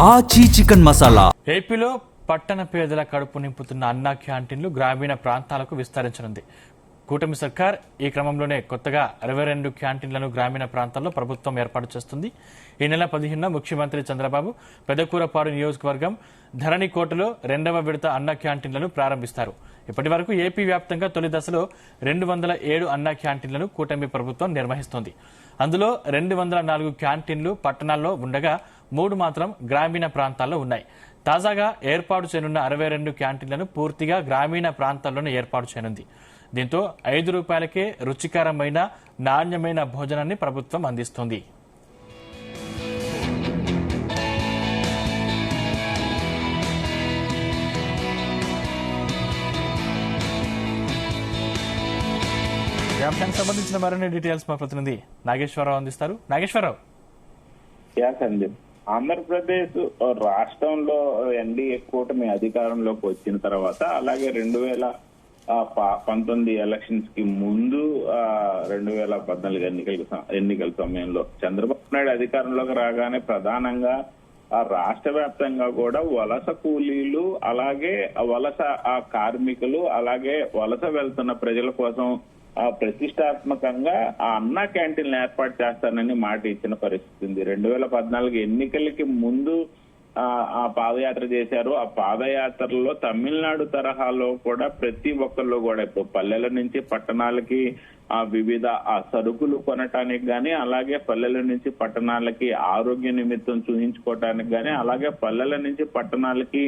ఆచి చికెన్ మసాలా. ఏపీలో పట్టణ పేదల కడుపు నింపుతున్న అన్నా క్యాంటీన్లు గ్రామీణ ప్రాంతాలకు విస్తరించనుంది. కూటమి సర్కార్ ఈ క్రమంలోనే కొత్తగా 62 క్యాంటీన్లను గ్రామీణ ప్రాంతాల్లో ప్రభుత్వం ఏర్పాటు చేస్తుంది. ఈ నెల 15న ముఖ్యమంత్రి చంద్రబాబు పెదకూరపాడు నియోజకవర్గం ధరణికోటలో 2వ విడత అన్నా క్యాంటీన్లను ప్రారంభిస్తారు. ఇప్పటి వరకు ఏపీ వ్యాప్తంగా తొలి దశలో 207 అన్నా క్యాంటీన్లను కూటమి ప్రభుత్వం నిర్వహిస్తోంది. అందులో 204 క్యాంటీన్లు పట్టణాల్లో ఉండగా 3 మాత్రం గ్రామీణ ప్రాంతాల్లో ఉన్నాయి. తాజాగా ఏర్పాటు చేయనున్న 62 క్యాంటీన్లను పూర్తిగా గ్రామీణ ప్రాంతాల్లోనే ఏర్పాటు చేయనుంది. దీంతో ₹5కే రుచికరమైన నాణ్యమైన భోజనాన్ని ప్రభుత్వం అందిస్తోంది. అంశానికి సంబంధించిన మరిన్ని డీటెయిల్స్ మా ప్రతినిధి నాగేశ్వరరావు అందిస్తారు. నాగేశ్వరరావు, ఆంధ్రప్రదేశ్ రాష్ట్రంలో ఎన్డీఏ కూటమి అధికారంలోకి వచ్చిన తర్వాత, అలాగే 2019 ఎలక్షన్స్ కి ముందు 2014 ఎన్నికల సమయంలో చంద్రబాబు నాయుడు అధికారంలోకి రాగానే ప్రధానంగా రాష్ట్ర వ్యాప్తంగా కూడా వలస కూలీలు, అలాగే వలస కార్మికులు, అలాగే వలస వెళ్తున్న ప్రజల కోసం ప్రతిష్టాత్మకంగా ఆ అన్నా క్యాంటీన్లు ఏర్పాటు చేస్తానని మాట ఇచ్చిన పరిస్థితి ఉంది. 2014 ఎన్నికలకి ముందు ఆ పాదయాత్ర చేశారు. ఆ పాదయాత్రలో తమిళనాడు తరహాలో కూడా ప్రతి ఒక్కళ్ళు కూడా ఇప్పుడు పల్లెల నుంచి పట్టణాలకి వివిధ సరుకులు కొనటానికి గాని, అలాగే పల్లెల నుంచి పట్టణాలకి ఆరోగ్య నిమిత్తం చూయించుకోవటానికి గాని, అలాగే పల్లెల నుంచి పట్టణాలకి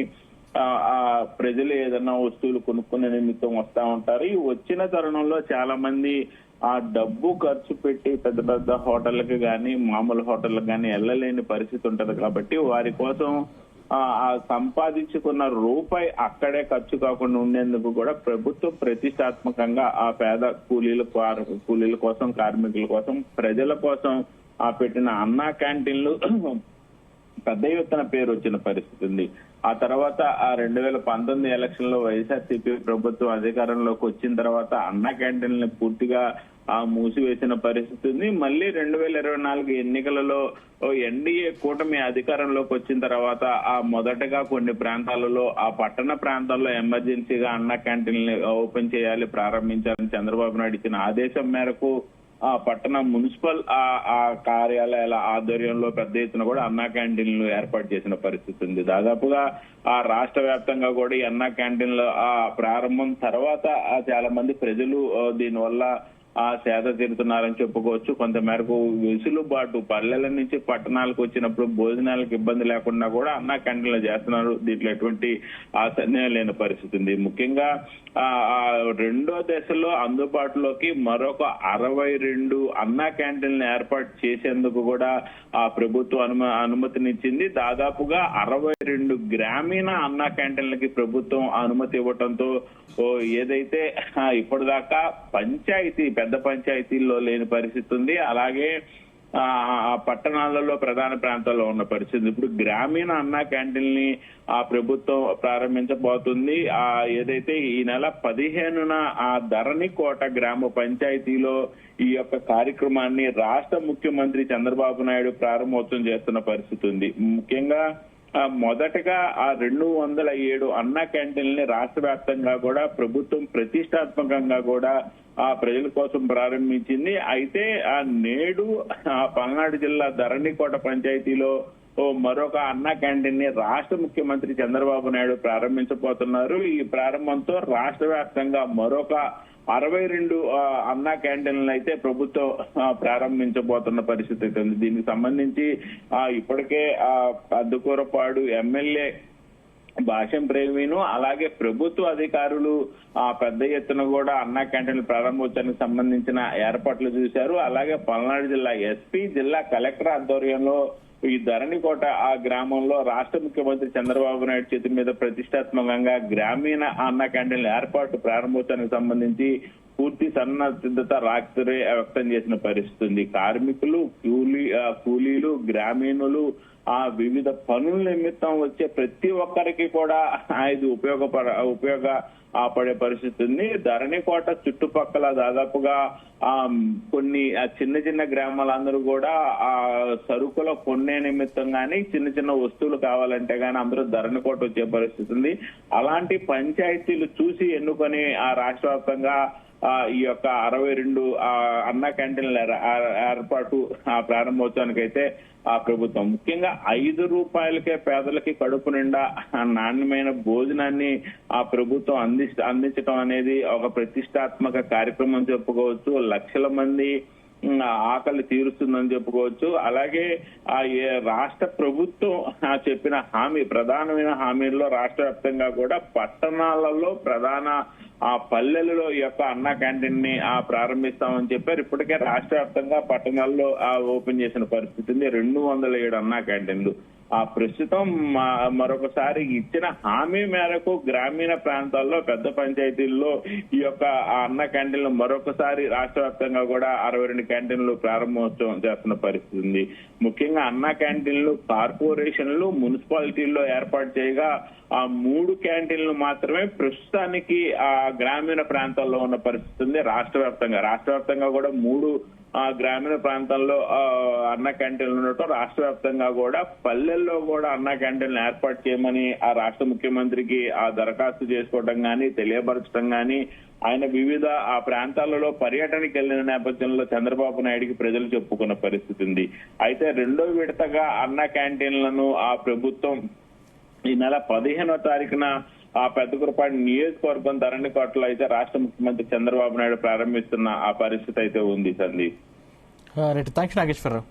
ప్రజలు ఏదైనా వస్తువులు కొనుక్కునే నిమిత్తం వస్తా ఉంటారు. ఈ వచ్చిన తరుణంలో చాలా మంది ఆ డబ్బు ఖర్చు పెట్టి పెద్ద పెద్ద హోటళ్ళకి గాని, మామూలు హోటళ్ళకి గాని వెళ్ళలేని పరిస్థితి ఉంటది. కాబట్టి వారి కోసం సంపాదించుకున్న రూపాయి అక్కడే ఖర్చు కాకుండా ఉండేందుకు కూడా ప్రభుత్వం ప్రతిష్టాత్మకంగా ఆ పేద కూలీల కోసం, కార్మికుల కోసం, ప్రజల కోసం పెట్టిన అన్నా క్యాంటీన్లు పెద్ద ఎత్తున పేరు వచ్చిన పరిస్థితి ఉంది. ఆ తర్వాత 2019 ఎలక్షన్ లో వైఎస్ఆర్సీపీ ప్రభుత్వం అధికారంలోకి వచ్చిన తర్వాత అన్నా క్యాంటీన్లని పూర్తిగా మూసివేసిన పరిస్థితి ఉంది. మళ్ళీ 2024 ఎన్నికలలో ఎన్డీఏ కూటమి అధికారంలోకి వచ్చిన తర్వాత మొదటగా కొన్ని ప్రాంతాలలో పట్టణ ప్రాంతాల్లో ఎమర్జెన్సీగా అన్నా క్యాంటీన్లు ఓపెన్ చేయాలి, ప్రారంభించాలని చంద్రబాబు నాయుడు ఇచ్చిన ఆదేశం మేరకు పట్టణ మున్సిపల్ కార్యాలయాల ఆధ్వర్యంలో పెద్ద ఎత్తున కూడా అన్నా క్యాంటీన్లు ఏర్పాటు చేసిన పరిస్థితి ఉంది. దాదాపుగా రాష్ట్ర వ్యాప్తంగా కూడా ఈ అన్నా క్యాంటీన్ల ప్రారంభం తర్వాత చాలా మంది ప్రజలు దీనివల్ల సేద తీరుతున్నారని చెప్పుకోవచ్చు. కొంత మేరకు వెసులుబాటు పల్లెల నుంచి పట్టణాలకు వచ్చినప్పుడు భోజనాలకు ఇబ్బంది లేకుండా కూడా అన్నా క్యాంటీన్లు చేస్తున్నారు. దీంట్లో ఎటువంటి సందేహం లేని పరిస్థితి ఉంది. ముఖ్యంగా రెండో దశలో అందుబాటులోకి మరొక 62 అన్నా క్యాంటీన్లు ఏర్పాటు చేసేందుకు కూడా ప్రభుత్వం అనుమతినిచ్చింది. దాదాపుగా 62 గ్రామీణ అన్నా క్యాంటీన్లకి ప్రభుత్వం అనుమతి ఇవ్వడంతో ఏదైతే ఇప్పటిదాకా పెద్ద పంచాయతీల్లో లేని పరిస్థితి ఉంది, అలాగే పట్టణాలలో ప్రధాన ప్రాంతాల్లో ఉన్న పరిస్థితి. ఇప్పుడు గ్రామీణ అన్నా క్యాంటీన్ ని ప్రభుత్వం ప్రారంభించబోతుంది. ఏదైతే ఈ నెల 15న ధరణికోట గ్రామ పంచాయతీలో ఈ యొక్క కార్యక్రమాన్ని రాష్ట్ర ముఖ్యమంత్రి చంద్రబాబు నాయుడు ప్రారంభోత్సవం చేస్తున్న పరిస్థితి ఉంది. ముఖ్యంగా మొదటగా 207 అన్నా క్యాంటీన్లని రాష్ట్ర వ్యాప్తంగా కూడా ప్రభుత్వం ప్రతిష్టాత్మకంగా కూడా ప్రజల కోసం ప్రారంభించింది. అయితే నేడు పల్నాడు జిల్లా ధరణికోట పంచాయతీలో మరొక అన్నా క్యాంటీన్ ని రాష్ట్ర ముఖ్యమంత్రి చంద్రబాబు నాయుడు ప్రారంభించబోతున్నారు. ఈ ప్రారంభంతో రాష్ట్ర వ్యాప్తంగా మరొక 62 అన్నా క్యాంటీన్లు అయితే ప్రభుత్వం ప్రారంభించబోతున్న పరిస్థితి అయితే ఉంది. దీనికి సంబంధించి ఇప్పటికే పెదకూరపాడు ఎమ్మెల్యే భాష్యం ప్రేమిను, అలాగే ప్రభుత్వ అధికారులు పెద్ద ఎత్తున కూడా అన్నా క్యాంటీన్ల ప్రారంభోత్సవానికి సంబంధించిన ఏర్పాట్లు చూశారు. అలాగే పల్నాడు జిల్లా ఎస్పీ, జిల్లా కలెక్టర్ ఆధ్వర్యంలో ఈ ధరణికోట గ్రామంలో రాష్ట్ర ముఖ్యమంత్రి చంద్రబాబు నాయుడు చేతి మీద ప్రతిష్టాత్మకంగా గ్రామీణ అన్నా క్యాంటీన్ల ఏర్పాటు ప్రారంభోత్సవానికి సంబంధించి పూర్తి సన్నద్ధత రాత్రి వ్యక్తం చేసిన పరిస్థితి ఉంది. కార్మికులు, కూలీలు, గ్రామీణులు ఆ వివిధ పనుల నిమిత్తం వచ్చే ప్రతి ఒక్కరికి కూడా ఇది ఉపయోగపడే పరిస్థితి ఉంది. ధరణికోట చుట్టుపక్కల దాదాపుగా కొన్ని చిన్న చిన్న గ్రామాలందరూ కూడా ఆ సరుకుల కొనే నిమిత్తం గానీ చిన్న చిన్న వస్తువులు కావాలంటే గానీ అందరూ ధరణికోట వచ్చే పరిస్థితి ఉంది. అలాంటి పంచాయతీలు చూసి ఎన్నుకొని ఆ రాష్ట్ర వ్యాప్తంగా ఈ యొక్క 62 అన్న క్యాంటీన్ల ఏర్పాటు ప్రారంభోత్సవానికి అయితే ఆ ప్రభుత్వం ముఖ్యంగా 5 రూపాయలకే పేదలకి కడుపు నిండా నాణ్యమైన భోజనాన్ని ఆ ప్రభుత్వం అందించడం అనేది ఒక ప్రతిష్టాత్మక కార్యక్రమం చెప్పుకోవచ్చు. లక్షల మంది ఆకలి తీరుస్తుందని చెప్పుకోవచ్చు. అలాగే రాష్ట్ర ప్రభుత్వం చెప్పిన ప్రధానమైన హామీల్లో రాష్ట్ర వ్యాప్తంగా కూడా పట్టణాలలో ప్రధాన పల్లెలలో ఈ యొక్క అన్న క్యాంటీన్ ని ప్రారంభిస్తామని చెప్పారు. ఇప్పటికే రాష్ట్ర వ్యాప్తంగా పట్టణాల్లో ఓపెన్ చేసిన పరిస్థితి ఉంది. 207 అన్న క్యాంటీన్లు. ప్రస్తుతం మరొకసారి ఇచ్చిన హామీ మేరకు గ్రామీణ ప్రాంతాల్లో పెద్ద పంచాయతీల్లో ఈ యొక్క అన్న క్యాంటీన్లు మరొకసారి రాష్ట్ర వ్యాప్తంగా కూడా 62 క్యాంటీన్లు ప్రారంభోత్సవం చేస్తున్న పరిస్థితి ఉంది. ముఖ్యంగా అన్న క్యాంటీన్లు కార్పొరేషన్లు, మున్సిపాలిటీల్లో ఏర్పాటు చేయగా 3 క్యాంటీన్లు మాత్రమే ప్రస్తుతానికి గ్రామీణ ప్రాంతాల్లో ఉన్న పరిస్థితి ఉంది. రాష్ట్ర వ్యాప్తంగా కూడా 3 గ్రామీణ ప్రాంతాల్లో అన్న క్యాంటీన్లు ఉండటం, రాష్ట్ర వ్యాప్తంగా కూడా పల్లెల్లో కూడా అన్న క్యాంటీన్లు ఏర్పాటు చేయమని ఆ రాష్ట్ర ముఖ్యమంత్రికి దరఖాస్తు చేసుకోవడం గానీ తెలియపరచడం గానీ ఆయన వివిధ ప్రాంతాలలో పర్యటనకి వెళ్లిన నేపథ్యంలో చంద్రబాబు నాయుడికి ప్రజలు చెప్పుకున్న పరిస్థితి ఉంది. అయితే 2వ విడతగా అన్న క్యాంటీన్లను ప్రభుత్వం ఈ నెల 15వ తారీఖున పెద్దకురపాడు నియోజకవర్గం ధరణికోటలో అయితే రాష్ట్ర ముఖ్యమంత్రి చంద్రబాబు నాయుడు ప్రారంభిస్తున్న పరిస్థితి అయితే ఉంది. సందీప్. థ్యాంక్స్ నాగేశ్వరరావు.